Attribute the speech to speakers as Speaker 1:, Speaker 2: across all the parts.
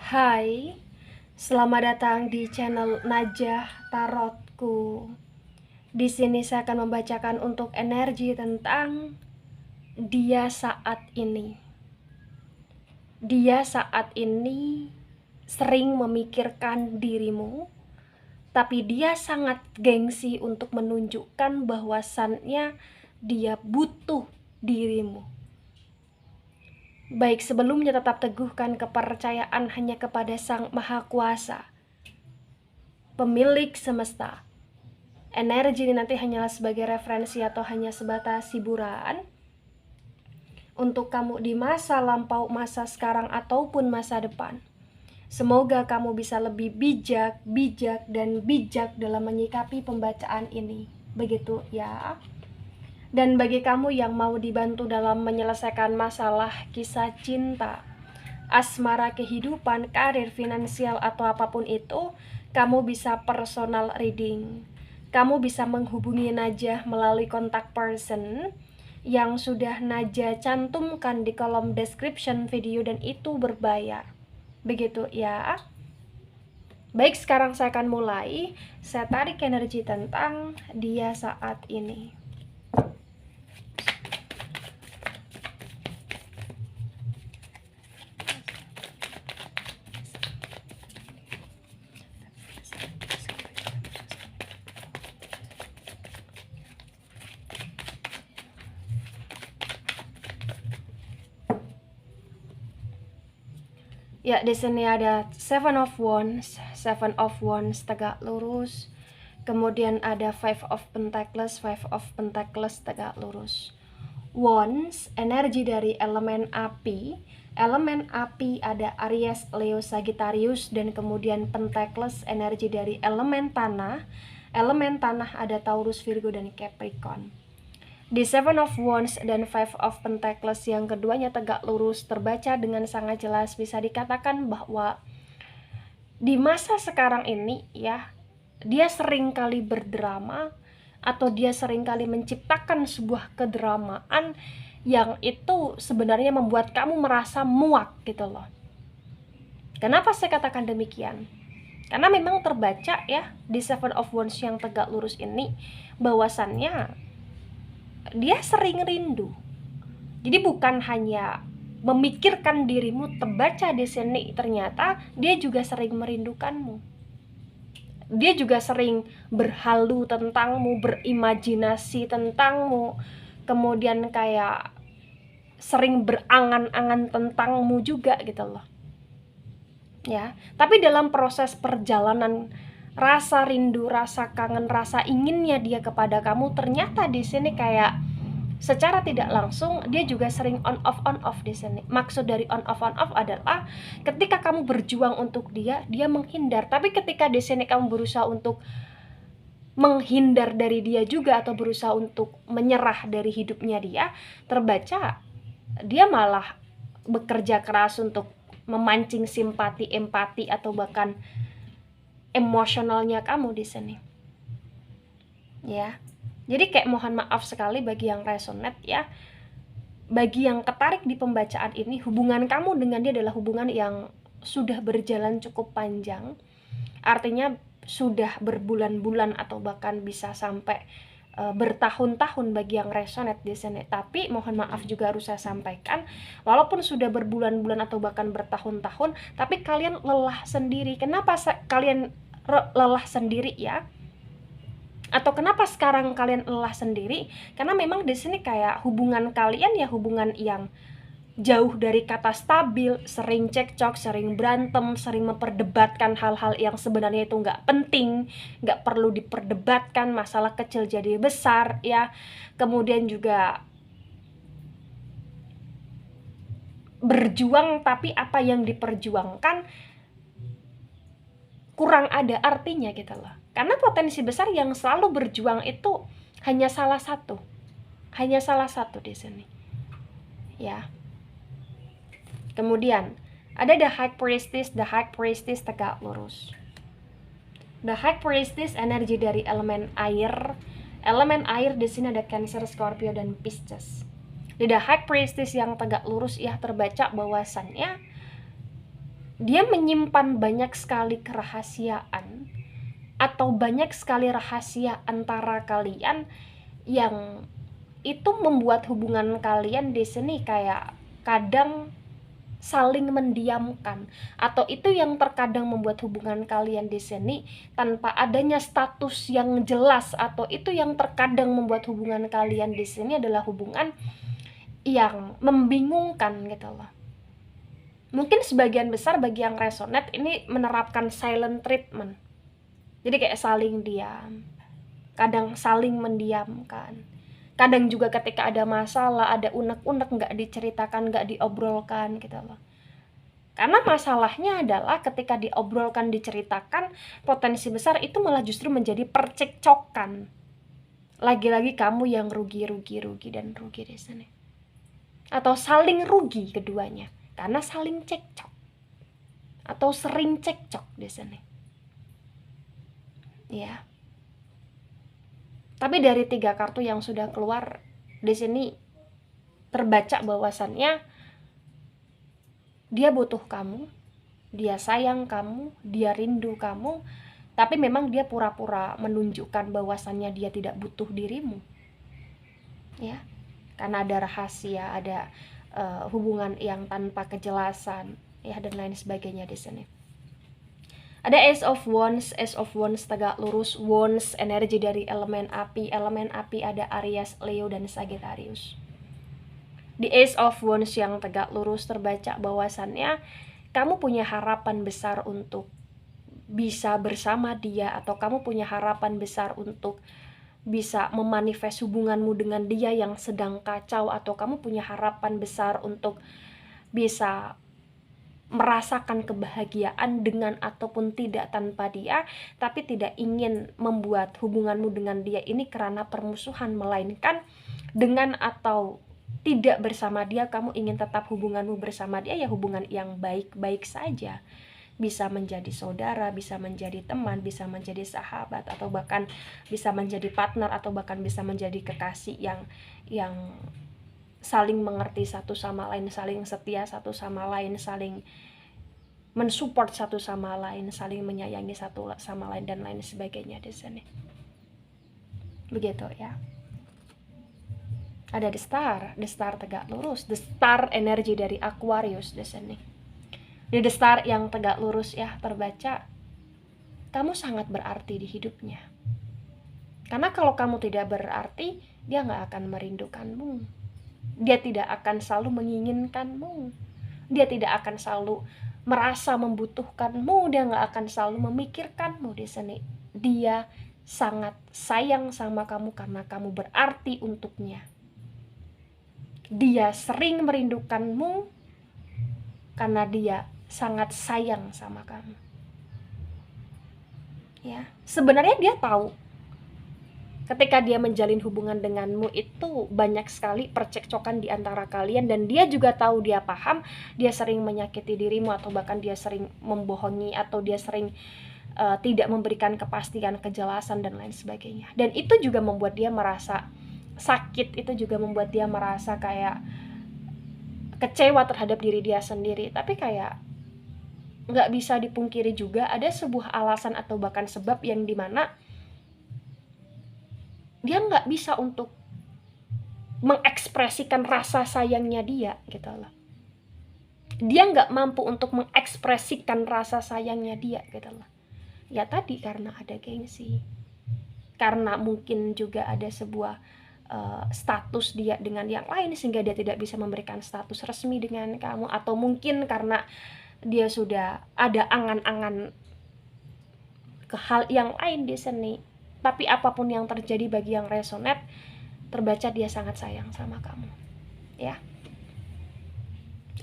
Speaker 1: Hai, selamat datang di channel Najah Tarotku. Di sini saya akan membacakan untuk energi tentang dia saat ini. Dia saat ini sering memikirkan dirimu, tapi dia sangat gengsi untuk menunjukkan bahwasannya dia butuh dirimu. Baik sebelumnya tetap teguhkan kepercayaan hanya kepada Sang Maha Kuasa, pemilik semesta. Energi ini nanti hanyalah sebagai referensi atau hanya sebatas hiburan untuk kamu di masa lampau, masa sekarang, ataupun masa depan. Semoga kamu bisa lebih bijak dalam menyikapi pembacaan ini. Begitu ya. Dan bagi kamu yang mau dibantu dalam menyelesaikan masalah kisah cinta, asmara, kehidupan, karir, finansial, atau apapun itu, kamu bisa personal reading. Kamu bisa menghubungi Najah melalui kontak person yang sudah Najah cantumkan di kolom description video, dan itu berbayar. Begitu ya. Baik, sekarang saya akan mulai. Saya tarik energi tentang dia saat ini. Ya, di sini ada Seven of Wands tegak lurus. Kemudian ada Five of Pentacles tegak lurus. Wands, energi dari elemen api. Elemen api ada Aries, Leo, Sagittarius, dan kemudian Pentacles, energi dari elemen tanah. Elemen tanah ada Taurus, Virgo, dan Capricorn. Di Seven of Wands dan Five of Pentacles yang keduanya tegak lurus, terbaca dengan sangat jelas, bisa dikatakan bahwa di masa sekarang ini ya, dia sering kali berdrama atau dia sering kali menciptakan sebuah kedramaan yang itu sebenarnya membuat kamu merasa muak gitu loh. Kenapa saya katakan demikian? Karena memang terbaca ya di Seven of Wands yang tegak lurus ini bahwasannya dia sering rindu. Jadi bukan hanya memikirkan dirimu, terbaca di sini ternyata dia juga sering merindukanmu. Dia juga sering berhalu tentangmu, berimajinasi tentangmu, kemudian kayak sering berangan-angan tentangmu juga gitu loh. Ya, tapi dalam proses perjalanan rasa rindu, rasa kangen, rasa inginnya dia kepada kamu, ternyata di sini kayak secara tidak langsung dia juga sering on off di sini. Maksud dari on off adalah ketika kamu berjuang untuk dia, dia menghindar. Tapi ketika di sini kamu berusaha untuk menghindar dari dia juga atau berusaha untuk menyerah dari hidupnya dia, terbaca dia malah bekerja keras untuk memancing simpati, empati, atau bahkan emosionalnya kamu di sini. Ya. Jadi kayak mohon maaf sekali bagi yang resonate ya. Bagi yang ketarik di pembacaan ini, hubungan kamu dengan dia adalah hubungan yang sudah berjalan cukup panjang. Artinya sudah berbulan-bulan atau bahkan bisa sampai bertahun-tahun bagi yang resonate di sini. Tapi mohon maaf juga harus saya sampaikan, walaupun sudah berbulan-bulan atau bahkan bertahun-tahun, tapi kalian lelah sendiri. Kenapa kalian lelah sendiri ya? Atau kenapa sekarang kalian lelah sendiri? Karena memang di sini kayak hubungan kalian ya hubungan yang jauh dari kata stabil, sering cekcok, sering berantem, sering memperdebatkan hal-hal yang sebenarnya itu nggak penting, nggak perlu diperdebatkan, masalah kecil jadi besar ya. Kemudian juga berjuang tapi apa yang diperjuangkan kurang ada artinya gitu loh. Karena potensi besar yang selalu berjuang itu hanya salah satu di sini ya. Kemudian ada the High Priestess tegak lurus. The High Priestess energi dari elemen air. Elemen air di sini ada Cancer, Scorpio, dan Pisces. Di the High Priestess yang tegak lurus ya, terbaca bahwasannya dia menyimpan banyak sekali kerahasiaan atau banyak sekali rahasia antara kalian yang itu membuat hubungan kalian di sini kayak kadang saling mendiamkan, atau itu yang terkadang membuat hubungan kalian di sini tanpa adanya status yang jelas, atau itu yang terkadang membuat hubungan kalian di sini adalah hubungan yang membingungkan gitu loh. Mungkin sebagian besar bagi yang resonate ini menerapkan silent treatment, jadi kayak saling diam, kadang saling mendiamkan. Kadang juga ketika ada masalah, ada unek-unek nggak diceritakan, nggak diobrolkan gitu loh. Karena masalahnya adalah ketika diobrolkan, diceritakan, potensi besar itu malah justru menjadi percekcokan. Lagi-lagi kamu yang rugi dan rugi di sini. Atau saling rugi keduanya karena saling cekcok. Atau sering cekcok di sini. Ya. Tapi dari 3 kartu yang sudah keluar di sini terbaca bahwasannya dia butuh kamu, dia sayang kamu, dia rindu kamu, tapi memang dia pura-pura menunjukkan bahwasannya dia tidak butuh dirimu. Ya. Karena ada rahasia, ada hubungan yang tanpa kejelasan, ya, dan lain sebagainya di sini. Ada Ace of Wands tegak lurus. Wands energi dari elemen api ada Aries, Leo, dan Sagittarius. Di Ace of Wands yang tegak lurus terbaca bahwasannya kamu punya harapan besar untuk bisa bersama dia, atau kamu punya harapan besar untuk bisa memanifest hubunganmu dengan dia yang sedang kacau, atau kamu punya harapan besar untuk bisa merasakan kebahagiaan dengan ataupun tidak tanpa dia, tapi tidak ingin membuat hubunganmu dengan dia ini karena permusuhan, melainkan dengan atau tidak bersama dia kamu ingin tetap hubunganmu bersama dia, ya hubungan yang baik-baik saja, bisa menjadi saudara, bisa menjadi teman, bisa menjadi sahabat, atau bahkan bisa menjadi partner, atau bahkan bisa menjadi kekasih yang saling mengerti satu sama lain, saling setia satu sama lain, saling mensupport satu sama lain, saling menyayangi satu sama lain, dan lain sebagainya di sini. Begitu ya. Ada the star tegak lurus, the star energi dari Aquarius di sini. Di the star yang tegak lurus ya terbaca, kamu sangat berarti di hidupnya. Karena kalau kamu tidak berarti, dia nggak akan merindukanmu. Dia tidak akan selalu menginginkanmu. Dia tidak akan selalu merasa membutuhkanmu. Dia nggak akan selalu memikirkanmu di sini. Dia sangat sayang sama kamu karena kamu berarti untuknya. Dia sering merindukanmu karena dia sangat sayang sama kamu. Ya, sebenarnya dia tahu ketika dia menjalin hubungan denganmu itu banyak sekali percekcokan di antara kalian, dan dia juga tahu, dia paham dia sering menyakiti dirimu, atau bahkan dia sering membohongi, atau dia sering tidak memberikan kepastian, kejelasan, dan lain sebagainya. Dan itu juga membuat dia merasa sakit, itu juga membuat dia merasa kayak kecewa terhadap diri dia sendiri. Tapi kayak nggak bisa dipungkiri juga ada sebuah alasan atau bahkan sebab yang dimana dia nggak bisa untuk mengekspresikan rasa sayangnya dia gitu loh. Dia nggak mampu untuk mengekspresikan rasa sayangnya dia gitu loh. Ya tadi karena ada gengsi, karena mungkin juga ada sebuah status dia dengan yang lain sehingga dia tidak bisa memberikan status resmi dengan kamu, atau mungkin karena dia sudah ada angan-angan ke hal yang lain di sini. Tapi apapun yang terjadi bagi yang resonate, terbaca dia sangat sayang sama kamu. Ya.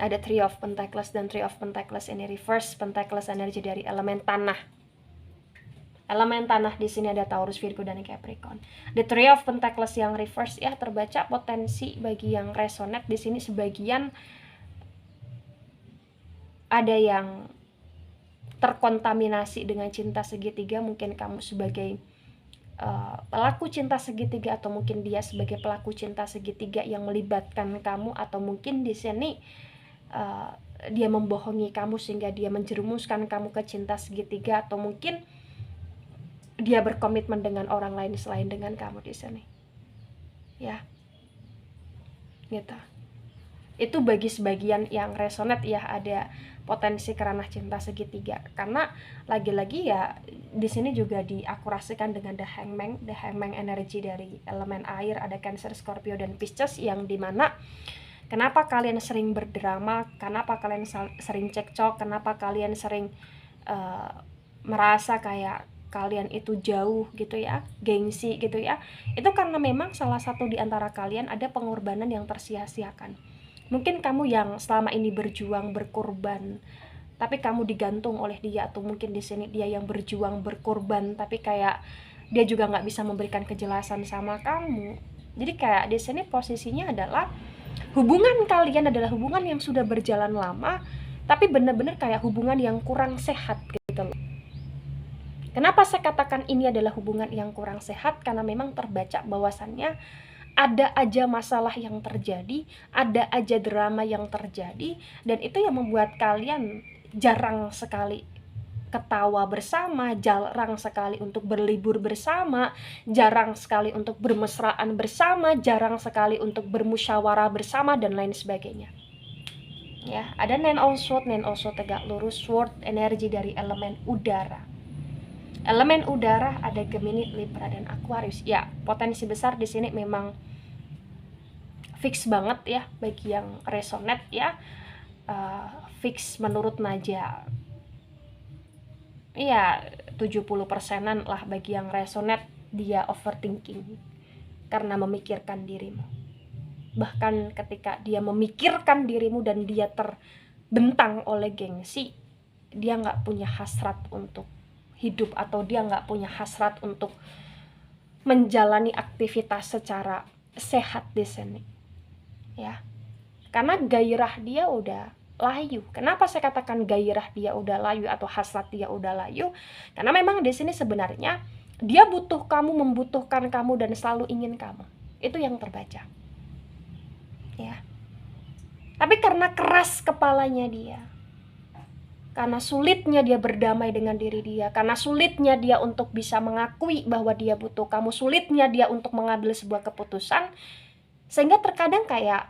Speaker 1: Ada Three of Pentacles, dan Three of Pentacles ini reverse. Pentacles energi dari elemen tanah. Elemen tanah di sini ada Taurus, Virgo, dan Capricorn. The Three of Pentacles yang reverse ya terbaca potensi bagi yang resonate di sini sebagian ada yang terkontaminasi dengan cinta segitiga. Mungkin kamu sebagai pelaku cinta segitiga, atau mungkin dia sebagai pelaku cinta segitiga yang melibatkan kamu, atau mungkin di sini dia membohongi kamu sehingga dia menjerumuskan kamu ke cinta segitiga, atau mungkin dia berkomitmen dengan orang lain selain dengan kamu di sini. Ya. Gitu. Itu bagi sebagian yang resonate ya, ada potensi kerana cinta segitiga. Karena lagi-lagi ya di sini juga diakurasikan dengan The Hangman energi dari elemen air, ada Cancer, Scorpio dan Pisces, yang dimana kenapa kalian sering berdrama, kenapa kalian sering cekcok, kenapa kalian sering merasa kayak kalian itu jauh gitu ya, gengsi gitu ya. Itu karena memang salah satu di antara kalian ada pengorbanan yang tersia-siakan. Mungkin kamu yang selama ini berjuang, berkorban, tapi kamu digantung oleh dia, atau mungkin di sini dia yang berjuang, berkorban, tapi kayak dia juga nggak bisa memberikan kejelasan sama kamu. Jadi kayak di sini posisinya adalah hubungan kalian adalah hubungan yang sudah berjalan lama, tapi benar-benar kayak hubungan yang kurang sehat gitu loh. Kenapa saya katakan ini adalah hubungan yang kurang sehat? Karena memang terbaca bahwasannya ada aja masalah yang terjadi, ada aja drama yang terjadi, dan itu yang membuat kalian jarang sekali ketawa bersama, jarang sekali untuk berlibur bersama, jarang sekali untuk bermesraan bersama, jarang sekali untuk bermusyawarah bersama, dan lain sebagainya. Ya, ada Nine of Swords tegak lurus, sword energi dari elemen udara. Elemen udara ada Gemini, Libra dan Aquarius. Ya, potensi besar di sini memang fix banget ya bagi yang resonate ya. Fix menurut Naja. Iya, 70%-an lah bagi yang resonate, dia overthinking karena memikirkan dirimu. Bahkan ketika dia memikirkan dirimu dan dia terbentang oleh gengsi, dia nggak punya hasrat untuk hidup, atau dia nggak punya hasrat untuk menjalani aktivitas secara sehat di sini. Ya, karena gairah dia udah layu. Kenapa saya katakan gairah dia udah layu atau hasrat dia udah layu? Karena memang di sini sebenarnya dia butuh kamu, membutuhkan kamu, dan selalu ingin kamu. Itu yang terbaca. Ya. Tapi karena keras kepalanya dia, karena sulitnya dia berdamai dengan diri dia, karena sulitnya dia untuk bisa mengakui bahwa dia butuh kamu, sulitnya dia untuk mengambil sebuah keputusan, sehingga terkadang kayak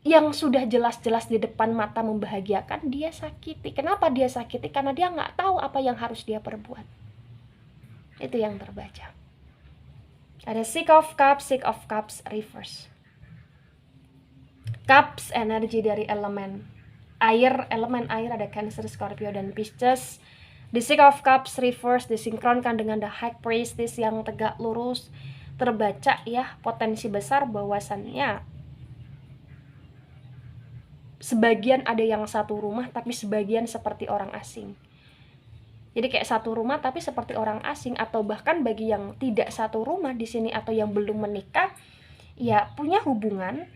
Speaker 1: yang sudah jelas-jelas di depan mata membahagiakan, dia sakiti. Kenapa dia sakiti? Karena dia nggak tahu apa yang harus dia perbuat. Itu yang terbaca. Ada Six of Cups reverse. Cups energi dari elemen air ada Cancer, Scorpio dan Pisces. The Six of Cups reverse disinkronkan dengan The High Priestess yang tegak lurus. Terbaca ya potensi besar bahwasannya sebagian ada yang satu rumah, tapi sebagian seperti orang asing. Jadi kayak satu rumah tapi seperti orang asing, atau bahkan bagi yang tidak satu rumah di sini atau yang belum menikah, ya punya hubungan,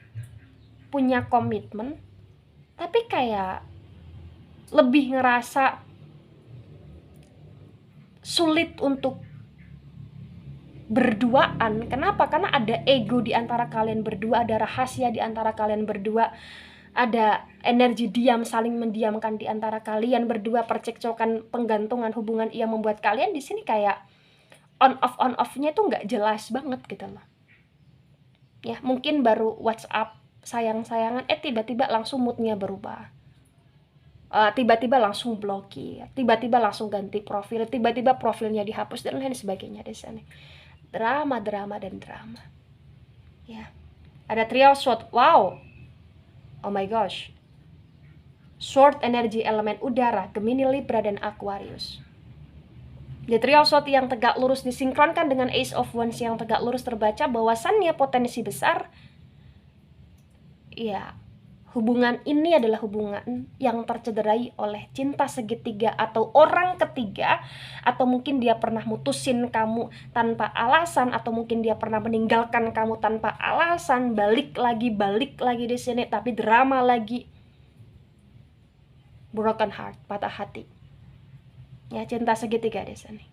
Speaker 1: punya komitmen, tapi kayak lebih ngerasa sulit untuk berduaan. Kenapa? Karena ada ego di antara kalian berdua, ada rahasia di antara kalian berdua, ada energi diam, saling mendiamkan di antara kalian berdua, percekcokan, penggantungan hubungan yang membuat kalian di sini kayak on off-nya itu nggak jelas banget gitu loh. Ya, mungkin baru WhatsApp sayang-sayangan, tiba-tiba langsung moodnya berubah. Tiba-tiba langsung blokir, tiba-tiba langsung ganti profil, tiba-tiba profilnya dihapus dan lain sebagainya di sini. Drama dan drama. Ya. Ada Trio Sword. Wow. Oh my gosh. Sword energi elemen udara, Gemini, Libra dan Aquarius. The Trio Sword yang tegak lurus disinkronkan dengan Ace of Wands yang tegak lurus, terbaca bahwasannya potensi besar. Ya, hubungan ini adalah hubungan yang tercederai oleh cinta segitiga atau orang ketiga, atau mungkin dia pernah mutusin kamu tanpa alasan, atau mungkin dia pernah meninggalkan kamu tanpa alasan, balik lagi di sini, tapi drama lagi, broken heart, patah hati. Ya, cinta segitiga di sini.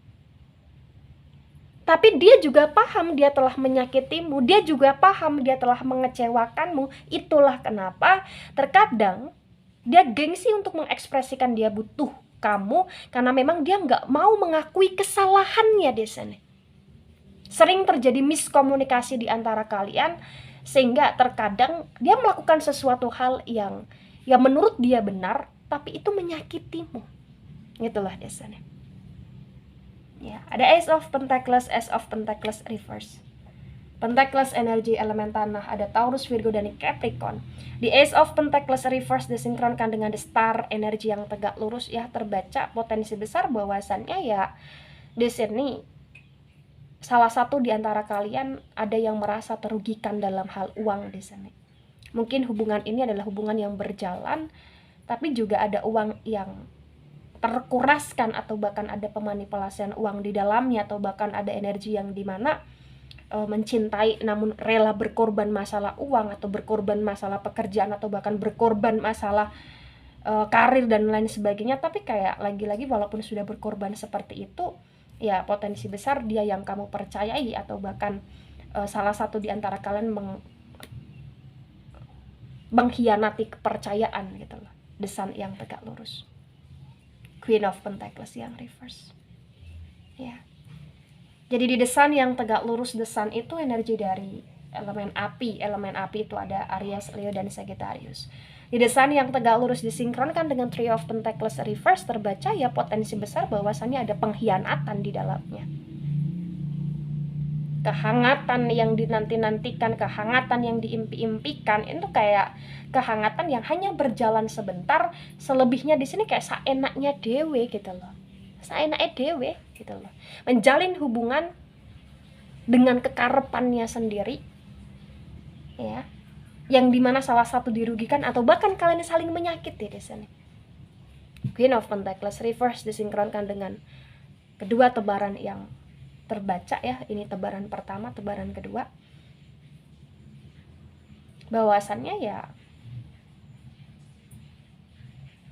Speaker 1: Tapi dia juga paham dia telah menyakitimu, dia juga paham dia telah mengecewakanmu. Itulah kenapa terkadang dia gengsi untuk mengekspresikan dia butuh kamu, karena memang dia nggak mau mengakui kesalahannya di sini. Sering terjadi miskomunikasi di antara kalian, sehingga terkadang dia melakukan sesuatu hal yang menurut dia benar, tapi itu menyakitimu. Itulah di sini. Ya, ada Ace of Pentacles, Ace of Pentacles reverse. Pentacles energi elemen tanah, ada Taurus, Virgo, dan Capricorn. Di Ace of Pentacles reverse disinkronkan dengan The Star, energi yang tegak lurus, ya, terbaca potensi besar bahwasannya ya di sini salah satu di antara kalian ada yang merasa terugikan dalam hal uang di sini. Mungkin hubungan ini adalah hubungan yang berjalan, tapi juga ada uang yang terkuraskan, atau bahkan ada pemanipulasian uang di dalamnya, atau bahkan ada energi yang dimana mencintai namun rela berkorban masalah uang, atau berkorban masalah pekerjaan, atau bahkan berkorban masalah karir dan lain sebagainya. Tapi kayak lagi-lagi walaupun sudah berkorban seperti itu, ya potensi besar dia yang kamu percayai, atau bahkan salah satu di antara kalian mengkhianati kepercayaan gitu loh. The Sun yang tegak lurus, Queen of Pentacles yang reverse. Ya. Jadi di The Sun yang tegak lurus, The Sun itu energi dari elemen api. Elemen api itu ada Aries, Leo, dan Sagittarius. Di The Sun yang tegak lurus disinkronkan dengan Three of Pentacles reverse, terbaca ya potensi besar bahwasannya ada pengkhianatan di dalamnya. Kehangatan yang dinanti-nantikan, kehangatan yang diimpi-impikan, itu kayak kehangatan yang hanya berjalan sebentar, selebihnya di sini kayak saenaknya dewe gitu loh. Saenaknya dewe gitu loh. Menjalin hubungan dengan kekarepannya sendiri, ya, yang dimana salah satu dirugikan, atau bahkan kalian saling menyakiti di sini. Queen of Pentacles reverse disinkronkan dengan kedua tebaran yang terbaca, ya. Ini tebaran pertama, tebaran kedua. Bahwasannya ya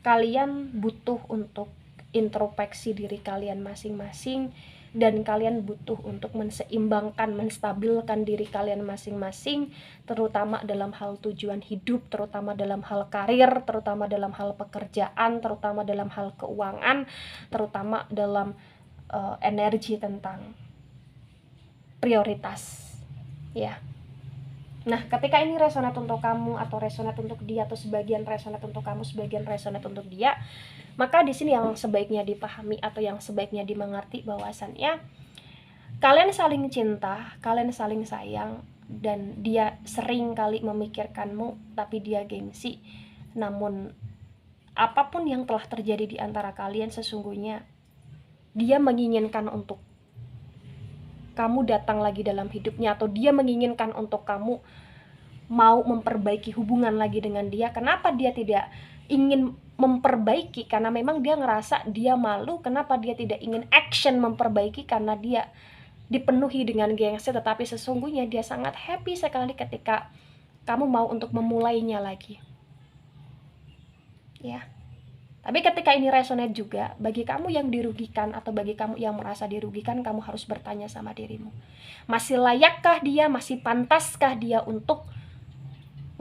Speaker 1: kalian butuh untuk introspeksi diri kalian masing-masing, dan kalian butuh untuk menseimbangkan, menstabilkan diri kalian masing-masing, terutama dalam hal tujuan hidup, terutama dalam hal karir, terutama dalam hal pekerjaan, terutama dalam hal keuangan, terutama dalam energi tentang prioritas, ya. Nah, ketika ini resonate untuk kamu, atau resonate untuk dia, atau sebagian resonate untuk kamu, sebagian resonate untuk dia, maka di sini yang sebaiknya dipahami atau yang sebaiknya dimengerti bahwasannya kalian saling cinta, kalian saling sayang, dan dia sering kali memikirkanmu, tapi dia gengsi. Namun apapun yang telah terjadi di antara kalian, sesungguhnya dia menginginkan untuk kamu datang lagi dalam hidupnya, atau dia menginginkan untuk kamu mau memperbaiki hubungan lagi dengan dia. Kenapa dia tidak ingin memperbaiki? Karena memang dia ngerasa dia malu. Kenapa dia tidak ingin action memperbaiki? Karena dia dipenuhi dengan gengsi. Tetapi sesungguhnya dia sangat happy sekali ketika kamu mau untuk memulainya lagi, ya. Tapi ketika ini resonate juga, bagi kamu yang dirugikan, atau bagi kamu yang merasa dirugikan, kamu harus bertanya sama dirimu, masih layakkah dia, masih pantaskah dia untuk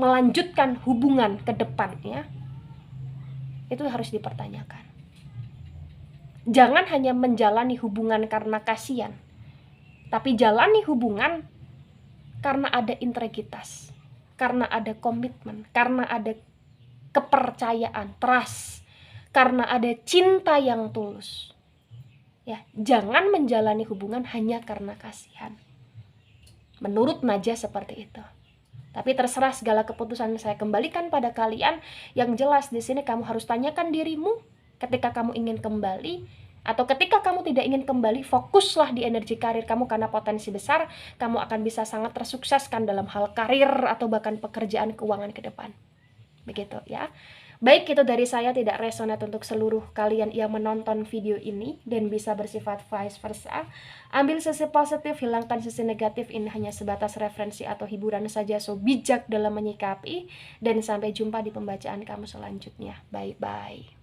Speaker 1: melanjutkan hubungan ke depannya? Itu harus dipertanyakan. Jangan hanya menjalani hubungan karena kasihan, tapi jalani hubungan karena ada integritas, karena ada komitmen, karena ada kepercayaan, trust, karena ada cinta yang tulus, ya. Jangan menjalani hubungan hanya karena kasihan. Menurut Naja seperti itu. Tapi terserah, segala keputusan saya kembalikan pada kalian. Yang jelas di sini kamu harus tanyakan dirimu, ketika kamu ingin kembali atau ketika kamu tidak ingin kembali, fokuslah di energi karir kamu, karena potensi besar kamu akan bisa sangat tersukseskan dalam hal karir atau bahkan pekerjaan, keuangan ke depan. Begitu ya. Baik, itu dari saya, tidak resonate untuk seluruh kalian yang menonton video ini dan bisa bersifat vice versa. Ambil sisi positif, hilangkan sisi negatif. Ini hanya sebatas referensi atau hiburan saja, so bijak dalam menyikapi. Dan sampai jumpa di pembacaan kamu selanjutnya. Bye-bye.